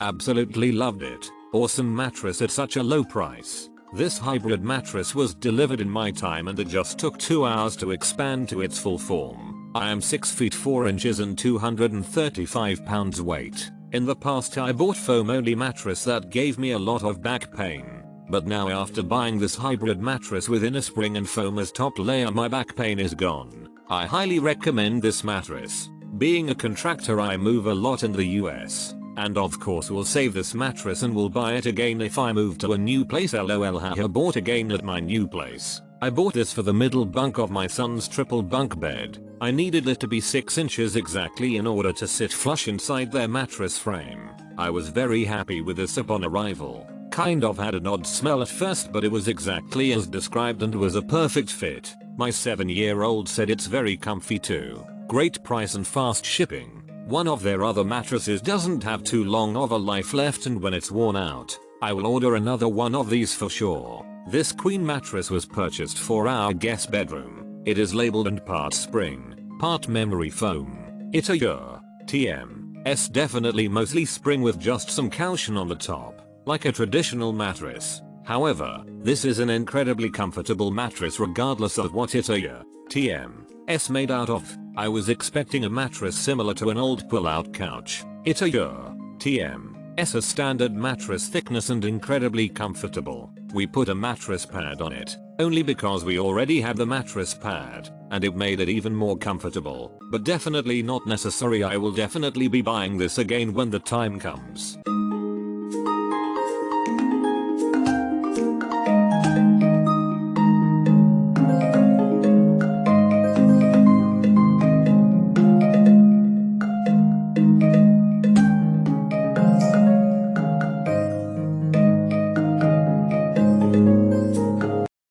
Absolutely loved it. Awesome mattress at such a low price. This hybrid mattress was delivered in my time and it just took 2 hours to expand to its full form. I am 6 feet 4 inches and 235 pounds weight. In the past I bought foam only mattress that gave me a lot of back pain. But now after buying this hybrid mattress with inner spring and foam as top layer, my back pain is gone. I highly recommend this mattress. Being a contractor, I move a lot in the US. And of course will save this mattress and will buy it again if I move to a new place. LOL. Haha, bought again at my new place. I bought this for the middle bunk of my son's triple bunk bed. I needed it to be 6 inches exactly in order to sit flush inside their mattress frame. I was very happy with this upon arrival. Kind of had an odd smell at first, but it was exactly as described and was a perfect fit. My 7-year-old said it's very comfy too. Great price and fast shipping. One of their other mattresses doesn't have too long of a life left, and when it's worn out, I will order another one of these for sure. This queen mattress was purchased for our guest bedroom. It is labeled and part spring, part memory foam. Itaya TM. Definitely mostly spring with just some cushion on the top, like a traditional mattress. However, this is an incredibly comfortable mattress regardless of what Itaya TM made out of. I was expecting a mattress similar to an old pull-out couch. Itaya TM a standard mattress thickness and incredibly comfortable. We put a mattress pad on it, only because we already had the mattress pad, and it made it even more comfortable, but definitely not necessary. I will definitely be buying this again when the time comes.